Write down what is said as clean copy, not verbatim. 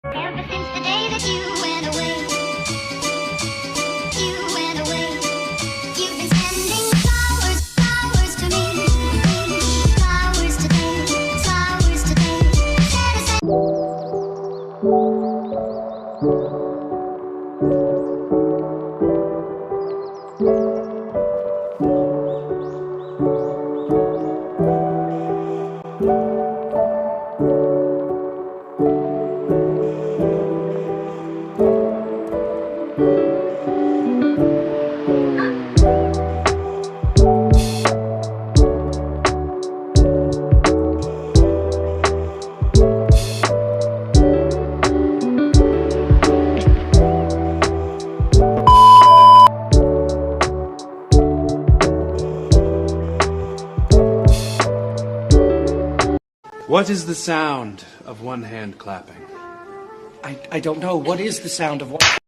Ever since the day that you went away, you've been sending flowers, flowers to me, flowers today, flowers today. What is the sound of one hand clapping? I don't know. What is the sound of what?